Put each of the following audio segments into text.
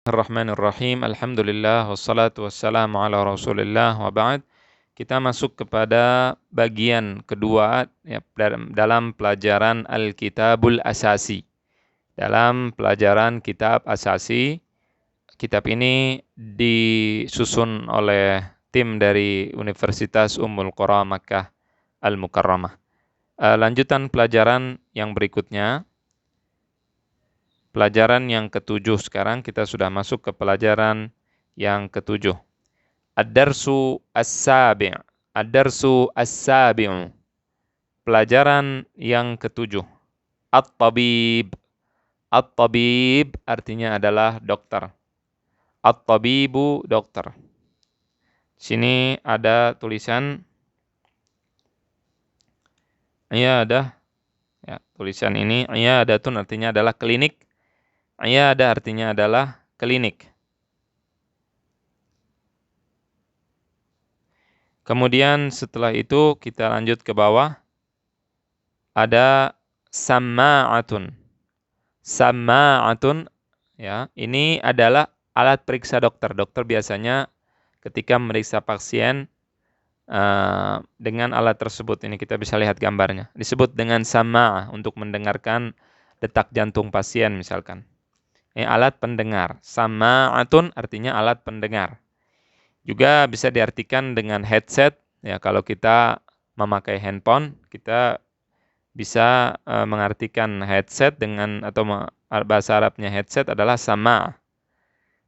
Bismillahirrahmanirrahim. Alhamdulillah wassalatu wassalamu ala Rasulillah wa ba'd. Kita masuk kepada bagian kedua ya, dalam pelajaran Al-Kitabul Asasi. Dalam pelajaran kitab asasi, kitab ini disusun oleh tim dari Universitas Ummul Qura Makkah Al-Mukarramah. Lanjutan pelajaran yang berikutnya. Pelajaran yang ketujuh sekarang kita sudah masuk ke pelajaran yang ketujuh. Ad-darsu as-sabi'. Ad-darsu as-sabi'u. Pelajaran yang ketujuh. At-tabib. At-tabib artinya adalah dokter. At-tabibu dokter. Sini ada tulisan. Tulisan ini iyadatun artinya adalah klinik. Iyadah artinya adalah klinik. Kemudian setelah itu kita lanjut ke bawah. Ada samma'atun. Samma'atun ya, ini adalah alat periksa dokter. Dokter biasanya ketika memeriksa pasien dengan alat tersebut, ini kita bisa lihat gambarnya. Disebut dengan samma'ah untuk mendengarkan detak jantung pasien misalkan. Ini alat pendengar. Samma'atun artinya alat pendengar. Juga bisa diartikan dengan headset. Ya, kalau kita memakai handphone, kita bisa mengartikan headset dengan, atau bahasa Arabnya headset adalah sama'.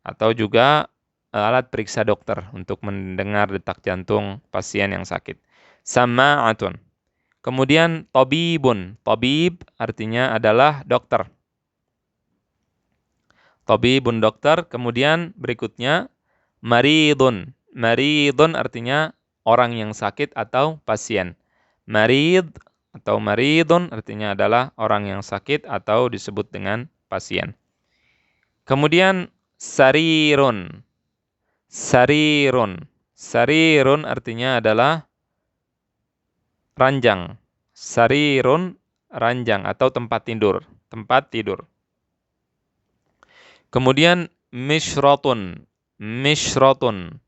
Atau juga alat periksa dokter untuk mendengar detak jantung pasien yang sakit. Samma'atun. Kemudian tabibun. Tabib artinya adalah dokter. Tabibun dokter. Kemudian berikutnya maridun. Maridun artinya orang yang sakit atau pasien. Marid atau maridun artinya adalah orang yang sakit atau disebut dengan pasien. Kemudian sarirun. Sarirun. Sarirun artinya adalah ranjang. Sarirun ranjang atau tempat tidur. Tempat tidur. Kemudian mishrotun. Mishrotun.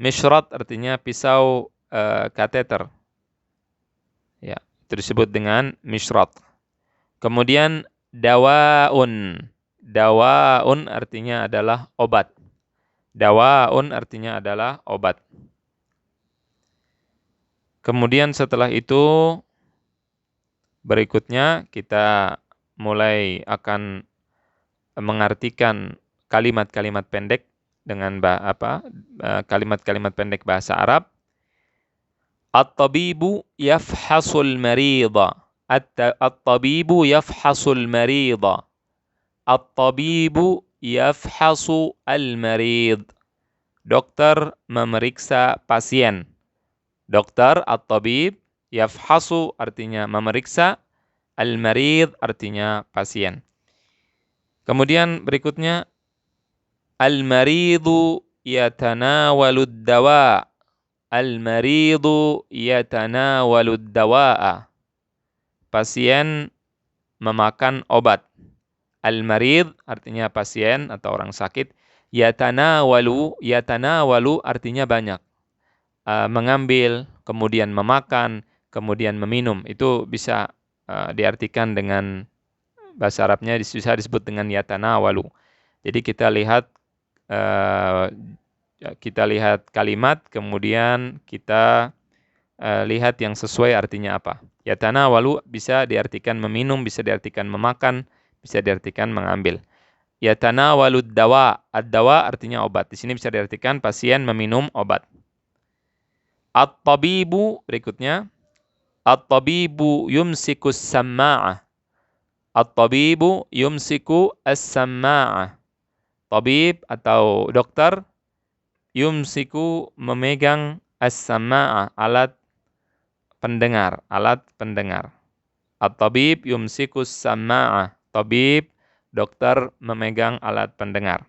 Mishrot artinya pisau kateter. Ya, itu disebut dengan mishrot. Kemudian dawaun. Dawaun artinya adalah obat. Dawaun artinya adalah obat. Kemudian setelah itu berikutnya kita mulai akan mengartikan kalimat-kalimat pendek dengan kalimat-kalimat pendek bahasa Arab. At-tabibu yafhasul marida. At-tabibu yafhasul marida. At-tabibu yafhasu al-marid. Dokter memeriksa pasien. Dokter at-tabib yafhasu artinya memeriksa, al-marid artinya pasien. Kemudian berikutnya al-maridu yatanawalud dawa. Al-maridu yatanawalud dawa'a. Pasien memakan obat. Al-marid artinya pasien atau orang sakit. Yatanawalu artinya banyak. Mengambil, kemudian memakan, kemudian meminum. Itu bisa diartikan dengan bahasa Arabnya bisa disebut dengan yatanawalu. Jadi kita lihat kalimat, kemudian kita lihat yang sesuai artinya apa. Yatanawalu bisa diartikan meminum, bisa diartikan memakan, bisa diartikan mengambil. Yatanawalud dawa. Ad-dawa artinya obat. Di sini bisa diartikan pasien meminum obat. At-tabibu berikutnya. At-tabibu yumsiku as-samma'ah. At-tabibu yumsiku as-samma'ah. Tabib atau dokter yumsiku memegang as-samma'ah, alat pendengar, alat pendengar. At-tabib yumsiku as-samma'ah. Tabib dokter memegang alat pendengar.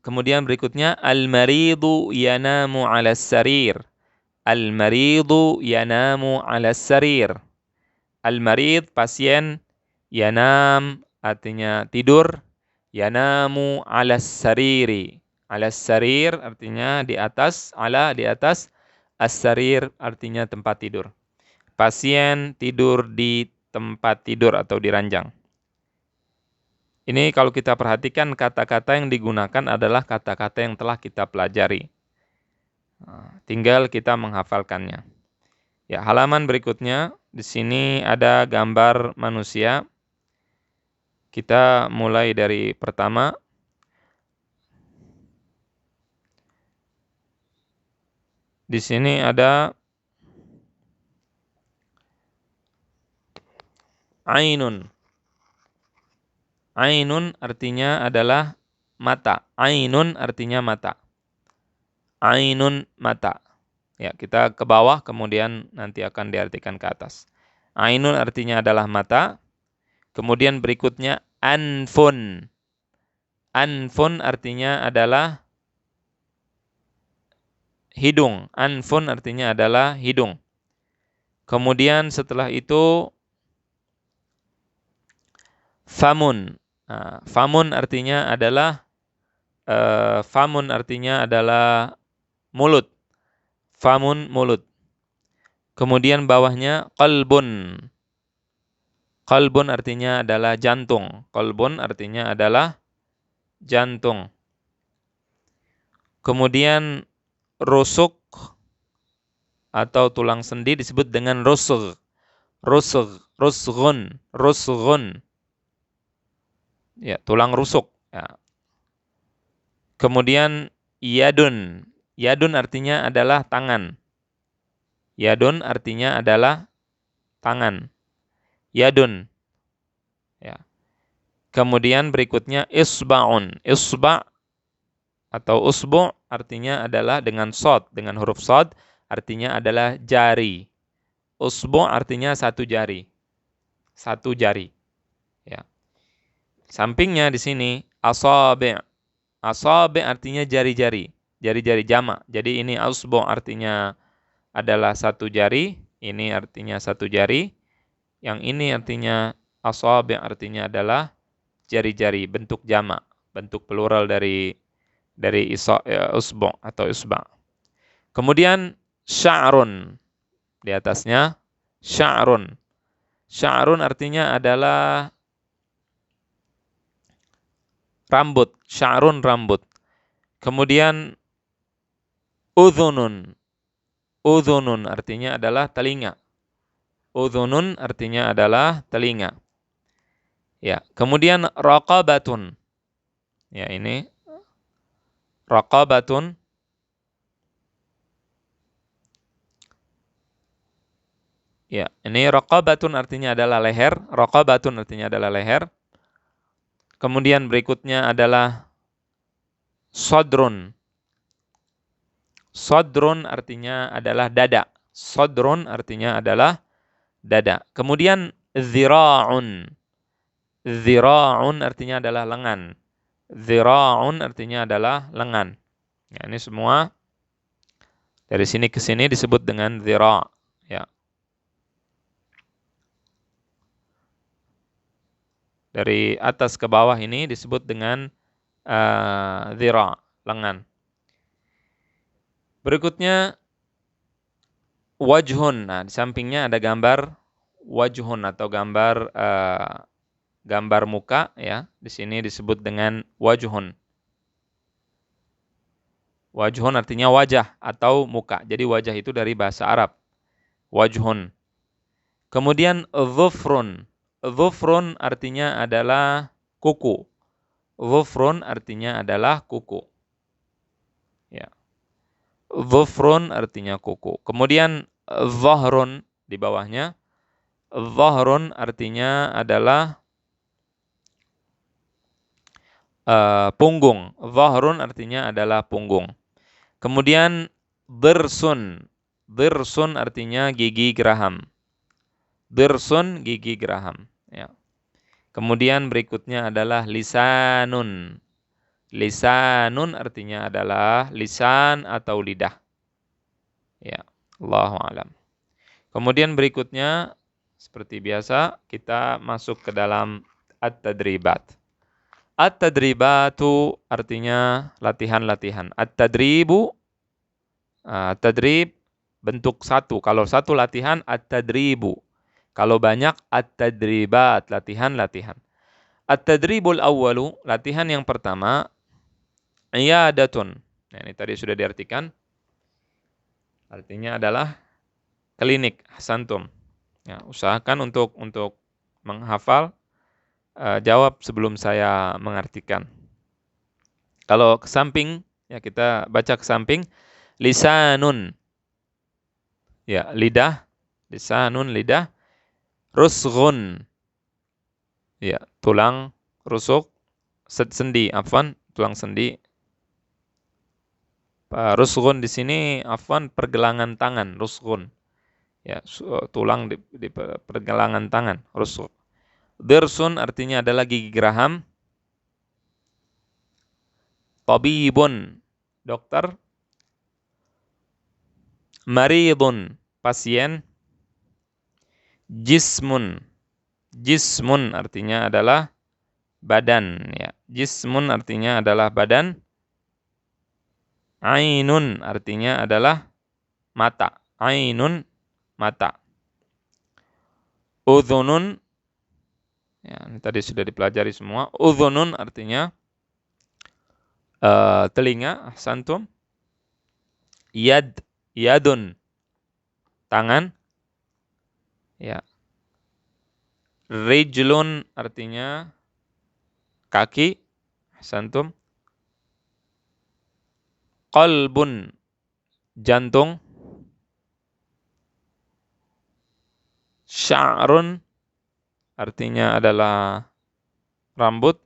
Kemudian berikutnya al-maridu yanamu 'ala as-sarir. Al-maridu yanamu 'ala as-sarir. Al-marid pasien, yanam artinya tidur Yanamu 'alas sariri. 'Alas sarir artinya di atas, 'ala di atas, as-sarir artinya tempat tidur. Pasien tidur di tempat tidur atau di ranjang. Ini kalau kita perhatikan kata-kata yang digunakan adalah kata-kata yang telah kita pelajari. Tinggal kita menghafalkannya. Ya, halaman berikutnya di sini ada gambar manusia. Kita mulai dari pertama. Di sini ada ainun. Ainun artinya adalah mata. Ainun artinya mata. Ainun mata. Ya, kita ke bawah kemudian nanti akan diartikan ke atas. Ainun artinya adalah mata. Kemudian berikutnya anfun. Anfun artinya adalah hidung. Anfun artinya adalah hidung. Kemudian setelah itu famun. Nah, famun artinya adalah mulut. Famun mulut. Kemudian bawahnya qalbun. Qalbun artinya adalah jantung. Qalbun artinya adalah jantung. Kemudian rusuk atau tulang sendi disebut dengan rusug. Rusug, rusghun, rusghun. Ya, tulang rusuk. Ya. Kemudian yadun. Yadun artinya adalah tangan. Yadun artinya adalah tangan. Yadun. Ya. Kemudian berikutnya isba'un. Isba' atau usbu' artinya adalah dengan shad, dengan huruf shad artinya adalah jari. Usbu' artinya satu jari. Satu jari. Ya. Sampingnya di sini asabi'. Asabi' artinya jari-jari. Jari-jari jamak. Jadi ini usbu' artinya adalah satu jari, ini artinya satu jari. Yang ini artinya asabi' artinya adalah jari-jari, bentuk jamak, bentuk plural dari usbu' atau isba'. Kemudian sya'run. Di atasnya sya'run. Sya'run artinya adalah rambut, sya'run rambut. Kemudian udhunun. Udhunun artinya adalah telinga. Udhunun artinya adalah telinga. Ya, kemudian raqabatun. Ya, ini raqabatun. Ya, ini raqabatun artinya adalah leher. Raqabatun artinya adalah leher. Kemudian berikutnya adalah sodrun. Sodrun artinya adalah dada. Sodrun artinya adalah dada. Kemudian zira'un. Zira'un artinya adalah lengan. Zira'un artinya adalah lengan. Ya, ini semua dari sini ke sini disebut dengan zira'. Ya. Dari atas ke bawah ini disebut dengan zira', lengan. Berikutnya wajhun. Nah, di sampingnya ada gambar wajhun atau gambar muka ya. Di sini disebut dengan wajhun. Wajhun artinya wajah atau muka. Jadi wajah itu dari bahasa Arab. Wajhun. Kemudian dhufrun. Dhufrun artinya adalah kuku. Dhufrun artinya adalah kuku. Ya. Dhufrun artinya kuku. Kemudian dhahrun di bawahnya. Dhahrun artinya adalah punggung. Dhahrun artinya adalah punggung. Kemudian dirsun. Dirsun artinya gigi geraham. Dirsun gigi geraham. Ya. Kemudian berikutnya adalah lisanun. Lisanun artinya adalah lisan atau lidah. Ya, Allahu a'lam. Kemudian berikutnya seperti biasa kita masuk ke dalam at-tadribat. At-tadribatu artinya latihan-latihan. At-tadribu, tadrib bentuk satu. Kalau satu latihan, at-tadribu. Kalau banyak, at-tadribat, latihan-latihan. At-tadribul awwalu, latihan yang pertama, iyadatun. Nah, ini tadi sudah diartikan. Artinya adalah klinik, hasantum. Ya, usahakan untuk menghafal, jawab sebelum saya mengartikan. Kalau ke samping, ya kita baca ke samping, lisanun. Ya, lidah, lisanun, lidah. Rusghun. Ya, tulang rusuk, sendi, afwan, tulang sendi. Rusghun di sini afwan pergelangan tangan, rusghun. Ya, tulang di pergelangan tangan, rusghun. Dirsun artinya adalah gigi geraham. Tabibun, dokter. Maridun, pasien. Jismun, jismun artinya adalah badan. Ya, jismun artinya adalah badan. Ainun artinya adalah mata. Ainun, mata. Udhunun, ya, ini tadi sudah dipelajari semua. Udhunun artinya telinga. Ahsantum. Yadun, tangan. Ya. Rijlun artinya kaki. Ahsantum. Qalbun, jantung. Sya'run artinya adalah rambut.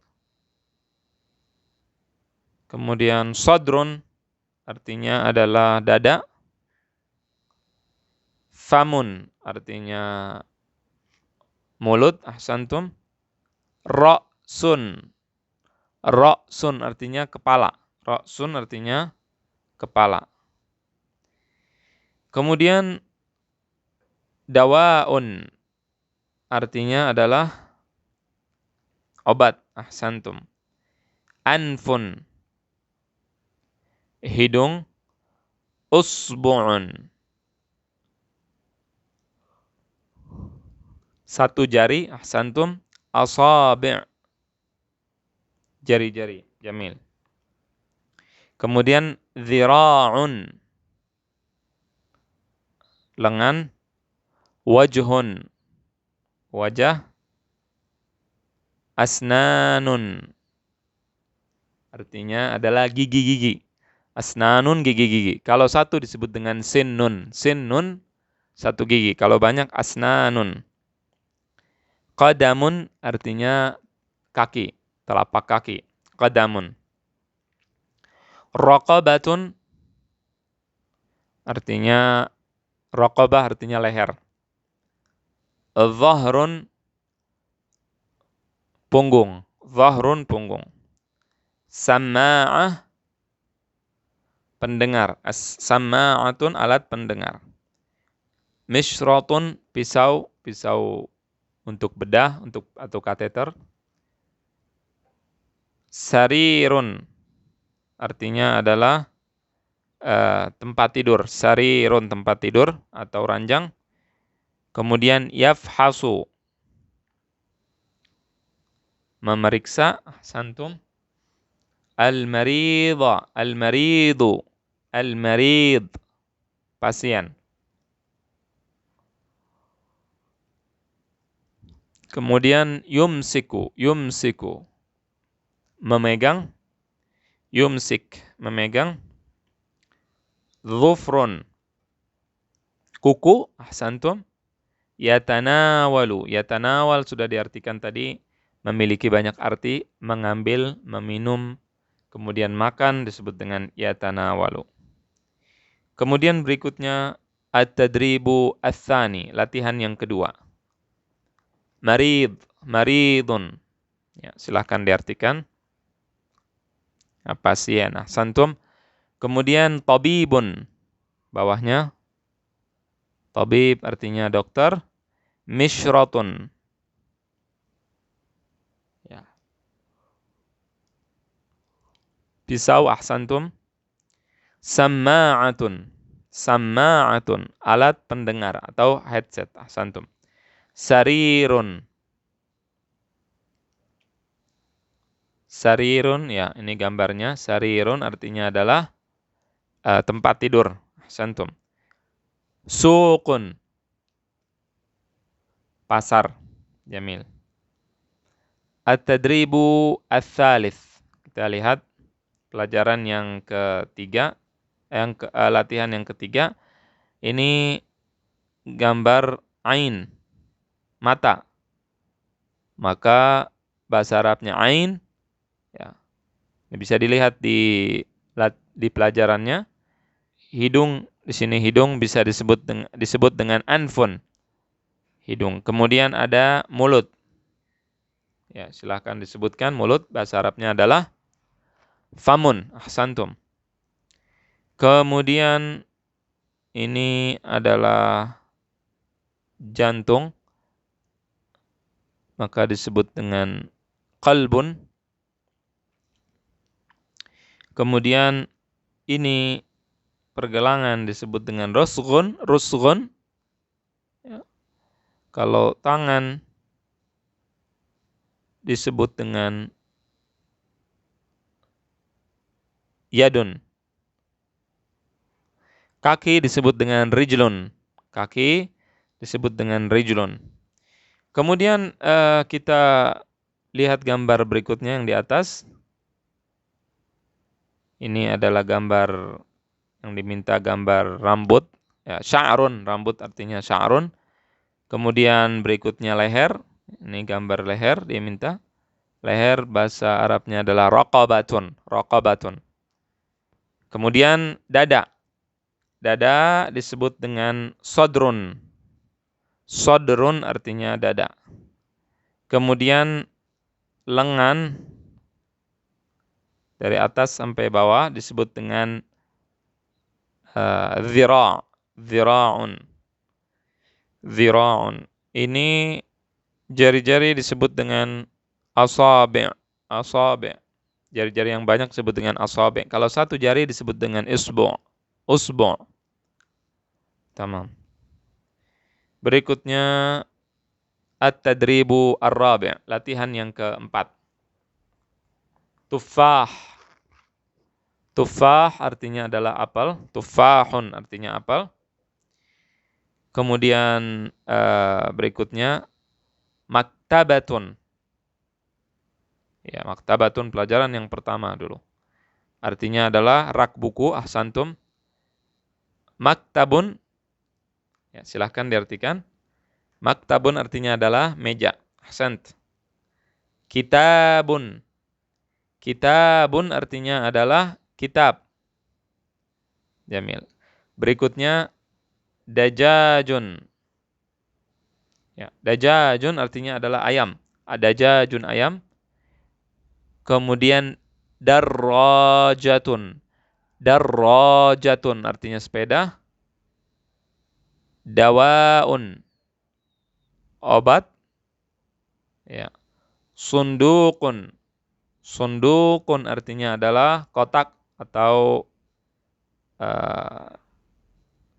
Kemudian sadrun artinya adalah dada. Famun artinya mulut. Ahsantum. Ra'sun, ra'sun artinya kepala. Ra'sun artinya kepala. Kemudian dawaun artinya adalah obat. Ahsantum. Anfun, hidung. Usbu'un, satu jari. Ahsantum. Asabi', jari-jari. Jamil. Kemudian dhira'un, lengan. Wajhun, wajah. Asnanun artinya adalah gigi-gigi. Asnanun, gigi-gigi. Kalau satu disebut dengan sinnun. Sinnun, satu gigi. Kalau banyak, asnanun. Qadamun artinya kaki, telapak kaki. Qadamun. Raqabatun artinya, raqabah artinya leher. Dhahrun, punggung. Dhahrun, punggung. Sama'ah, pendengar. Sama'atun, alat pendengar. Mishratun, pisau. Pisau untuk bedah, atau kateter. Sarirun artinya adalah tempat tidur. Sarirun, tempat tidur atau ranjang. Kemudian yafhasu, memeriksa. Santum. Al-marida, al-maridu, al-marid, pasien. Kemudian yumsiku, yumsiku, memegang. Yumsik, memegang. Dhufrun, kuku. Ahsantum. Yatanawalu, yatanawal sudah diartikan tadi, memiliki banyak arti. Mengambil, meminum, kemudian makan disebut dengan yatanawalu. Kemudian berikutnya at-tadribu ats-tsani, latihan yang kedua. Marid, maridun. Ya, silahkan diartikan. Pasien. Ahsantum. Kemudian tabibun, bawahnya. Tabib artinya dokter. Mishratun. Ya. Pisau, ahsantum. Samma'atun. Samma'atun, alat pendengar atau headset, ahsantum. Sarirun. Sarirun, ya ini gambarnya. Sarirun artinya adalah tempat tidur, ahsantum. Suqun, pasar, jamil. At-tadribu ats-tsalits. Kita lihat pelajaran yang ketiga, latihan yang ketiga. Ini gambar ain, mata. Maka bahasa Arabnya ain, ya. Ini bisa dilihat di pelajarannya. Hidung, di sini hidung bisa disebut dengan anfun. Hidung. Kemudian ada mulut. Ya, silahkan disebutkan mulut. Bahasa Arabnya adalah famun, ahsantum. Kemudian ini adalah jantung, maka disebut dengan qalbun. Kemudian ini pergelangan disebut dengan rusghun, rusghun. Ya. Kalau tangan disebut dengan yadun. Kaki disebut dengan rijlun. Kaki disebut dengan rijlun. Kemudian kita lihat gambar berikutnya yang di atas. Ini adalah gambar yang diminta, gambar rambut. Ya, sya'run, rambut artinya sya'run. Kemudian berikutnya leher. Ini gambar leher dia minta. Leher bahasa Arabnya adalah raqabatun, raqabatun. Kemudian dada. Dada disebut dengan sodrun. Sodrun artinya dada. Kemudian lengan dari atas sampai bawah disebut dengan dhira'. Dhira'un. Dhira'un. Ini jari-jari disebut dengan asabi'. Asabi'. Jari-jari yang banyak disebut dengan asabi'. Kalau satu jari disebut dengan isbu'. Usbu'. Tamam. Berikutnya at-tadribu ar-rabi', latihan yang keempat. Tufah. Tufah artinya adalah apel. Tufahun artinya apel. Kemudian berikutnya maktabatun. Ya, maktabatun pelajaran yang pertama dulu. Artinya adalah rak buku, ahsantum. Maktabun, ya, silahkan diartikan. Maktabun artinya adalah meja. Ahsant. Kitabun. Kitabun artinya adalah kitab. Jamil. Berikutnya dajajun. Ya, dajajun artinya adalah ayam. Dajajun ayam. Kemudian darrajatun. Darrajatun artinya sepeda. Dawaun, obat. Ya. Sundukun. Sundukun artinya adalah kotak atau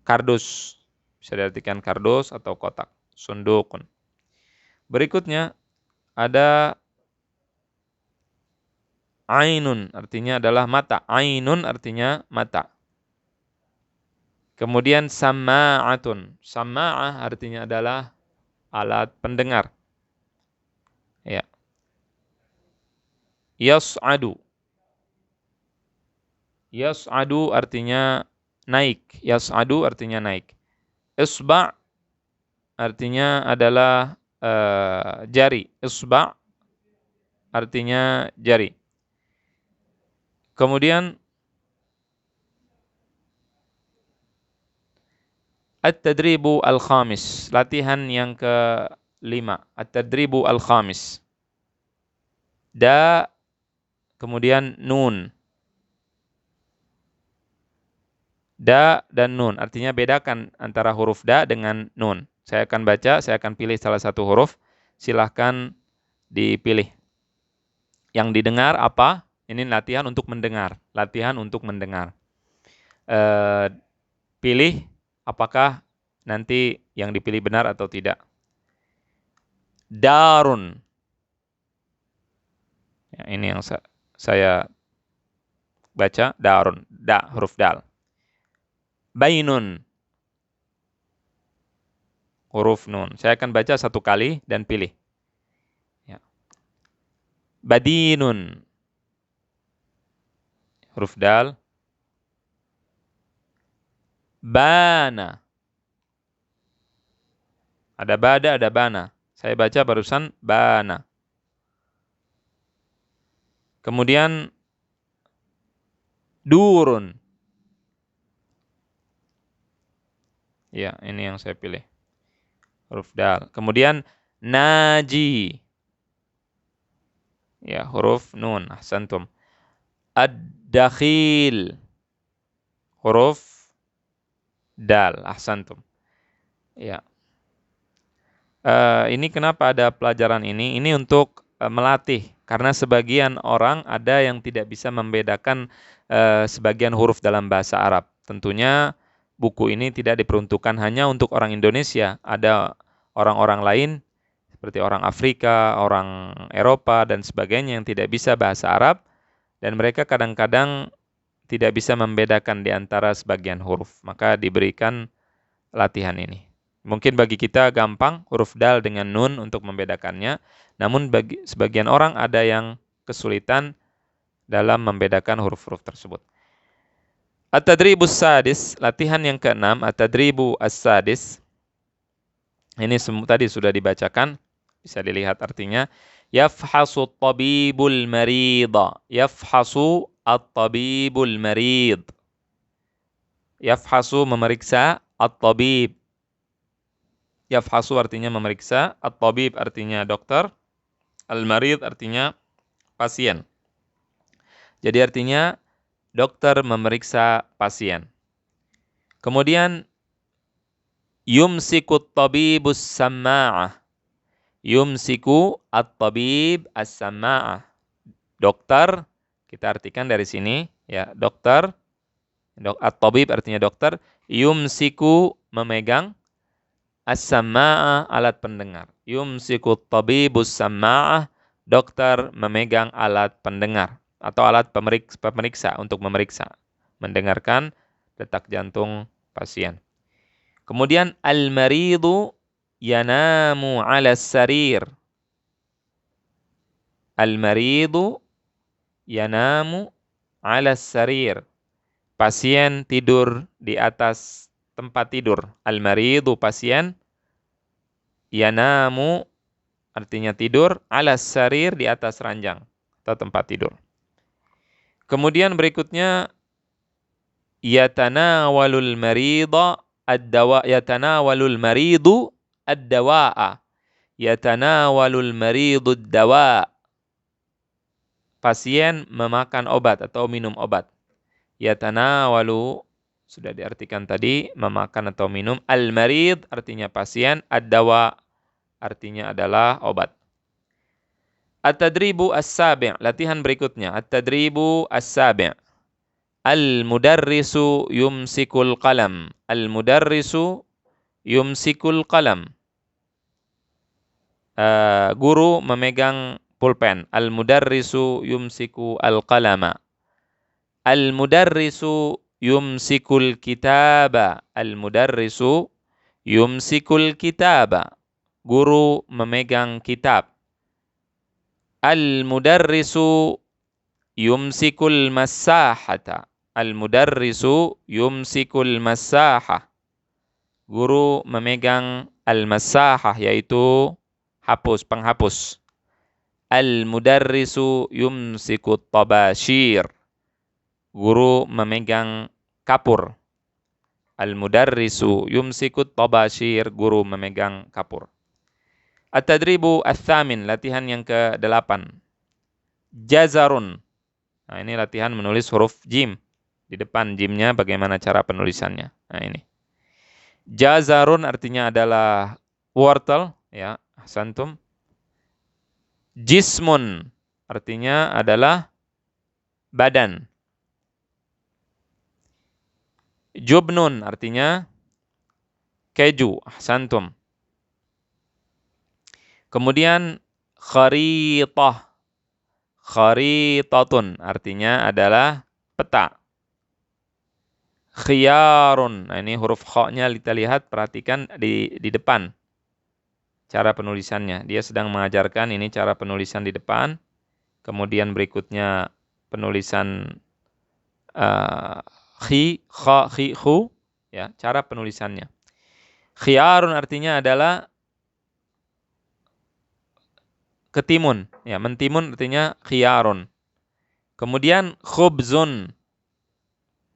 kardus. Bisa diartikan kardus atau kotak. Sundukun. Berikutnya ada ainun, artinya adalah mata. Ainun artinya mata. Kemudian sama'atun. Sama'ah artinya adalah alat pendengar. Ya. Yas'adu. Yas'adu artinya naik. Yas'adu artinya naik. Isba' artinya adalah jari. Isba' artinya jari. Kemudian at-tadribu al-khamis, latihan yang ke-5. At-tadribu al-khamis. Da, kemudian nun. Da dan nun, artinya bedakan antara huruf da dengan nun. Saya akan baca, saya akan pilih salah satu huruf. Silahkan dipilih. Yang didengar apa? Ini latihan untuk mendengar. Latihan untuk mendengar. Pilih apakah nanti yang dipilih benar atau tidak. Darun. Ya, ini yang saya baca. Darun. Huruf dal. Bainun. Huruf nun. Saya akan baca satu kali dan pilih. Ya. Badinun. Huruf dal. Bana. Ada bada, ada bana. Saya baca barusan bana. Kemudian durun. Ya, ini yang saya pilih. Huruf dal. Kemudian naji. Ya, huruf nun. Ahsantum. Ad-dakhil. Huruf dal. Ahsantum. Ya. Ini kenapa ada pelajaran ini? Ini untuk melatih. Karena sebagian orang ada yang tidak bisa membedakan sebagian huruf dalam bahasa Arab. Tentunya buku ini tidak diperuntukkan hanya untuk orang Indonesia. Ada orang-orang lain seperti orang Afrika, orang Eropa, dan sebagainya yang tidak bisa bahasa Arab. Dan mereka kadang-kadang tidak bisa membedakan di antara sebagian huruf. Maka diberikan latihan ini. Mungkin bagi kita gampang huruf dal dengan nun untuk membedakannya. Namun bagi sebagian orang ada yang kesulitan dalam membedakan huruf-huruf tersebut. At-tadribus sadis, latihan yang keenam, at-tadribu as-sadis. Ini tadi sudah dibacakan, bisa dilihat artinya. Yafhasu at-tabibul marida. Yafhasu at-tabibul marid. Yafhasu memeriksa, at-tabib. Yafhasu artinya memeriksa, at-tabib artinya dokter, al-marid artinya pasien. Jadi artinya dokter memeriksa pasien. Kemudian yumsiku at-tabibus samma'ah. Yumsiku at-tabib as-samma'ah. Dokter, kita artikan dari sini ya, dokter. At-tabib artinya dokter, yumsiku memegang, as-samma'ah alat pendengar. Yumsiku at-tabibus samma'ah, dokter memegang alat pendengar atau alat pemeriksa untuk memeriksa, mendengarkan detak jantung pasien. Kemudian al-maridu yanamu 'ala sarir. Al-maridu yanamu 'ala sarir. Pasien tidur di atas tempat tidur. Al-maridu pasien, yanamu artinya tidur, 'ala sarir di atas ranjang atau tempat tidur. Kemudian berikutnya yatanawalul marida ad-dawa, yatanawalul maridu ad-dawa'a. Yatanawalul maridu ad-dawa. Pasien memakan obat atau minum obat. Yatanawalu sudah diartikan tadi, memakan atau minum. Al-marid artinya pasien, ad-dawa artinya adalah obat. At-tadribu as-sabi', latihan berikutnya. At-tadribu as-sabi'. Al-mudarrisu yumsikul qalam. Al-mudarrisu yumsikul qalam. Guru memegang pulpen. Al-mudarrisu yumsiku al-qalama. Al-mudarrisu yumsikul kitaba. Al-mudarrisu yumsikul kitaba. Guru memegang kitab. Al-mudarrisu yumsikul masahata. Al-mudarrisu yumsikul masahah. Guru memegang al-masahah, yaitu penghapus. Al-mudarrisu yumsikut tabashir. Guru memegang kapur. Al-mudarrisu yumsikut tabashir. Guru memegang kapur. At-tadribu ats-tsamin, latihan yang ke-8. Jazarun. Nah, ini latihan menulis huruf jim. Di depan jimnya bagaimana cara penulisannya. Nah, ini. Jazarun artinya adalah wortel, ya, ahsantum. Jismun artinya adalah badan. Jubnun artinya keju, ahsantum. Kemudian kharitah. Kharitatun artinya adalah peta. Khiyarun. Nah, ini huruf kha-nya kita lihat, perhatikan di depan. Cara penulisannya. Dia sedang mengajarkan ini cara penulisan di depan. Kemudian berikutnya penulisan kha, khi, khu. Ya, cara penulisannya. Khiyarun artinya adalah ketimun, ya, mentimun artinya khiyarun. Kemudian khubzun.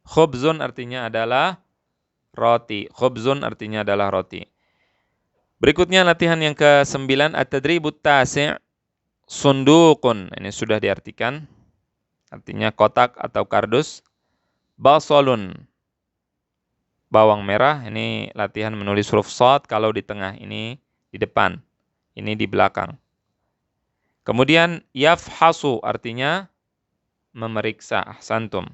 Khubzun artinya adalah roti. Khubzun artinya adalah roti. Berikutnya latihan yang ke-9, at-tadribut tasi' sunduqun. Ini sudah diartikan. Artinya kotak atau kardus. Basolun. Bawang merah. Ini latihan menulis huruf shad kalau di tengah, ini di depan. Ini di belakang. Kemudian yafhasu artinya memeriksa, ahsantum.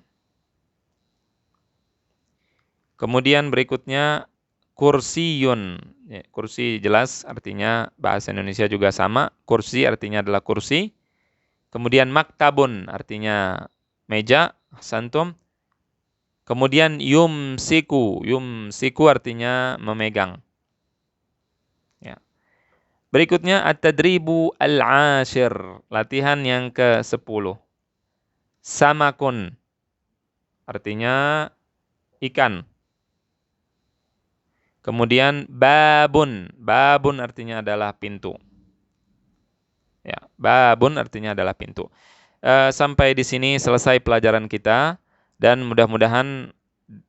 Kemudian berikutnya kursiyun. Ya, kursi jelas artinya bahasa Indonesia juga sama. Kursi artinya adalah kursi. Kemudian maktabun artinya meja, ahsantum. Kemudian yumsiku. Yumsiku artinya memegang. Ya. Berikutnya at-tadribu al-ashir. Latihan yang ke-10. Samakun. Artinya ikan. Kemudian babun. Babun artinya adalah pintu. Ya, babun artinya adalah pintu. Sampai di sini selesai pelajaran kita. Dan mudah-mudahan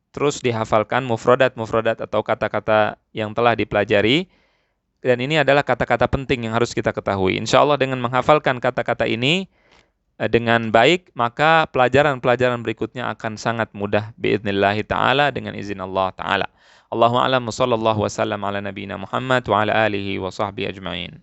terus dihafalkan mufradat-mufradat atau kata-kata yang telah dipelajari. Dan ini adalah kata-kata penting yang harus kita ketahui. Insya Allah dengan menghafalkan kata-kata ini dengan baik, maka pelajaran-pelajaran berikutnya akan sangat mudah biidznillah ta'ala dengan izin Allah ta'ala. Allahumma a'lam wa sallallahu wa sallam ala nabiyina Muhammad wa ala alihi wa sahbihi ajma'in.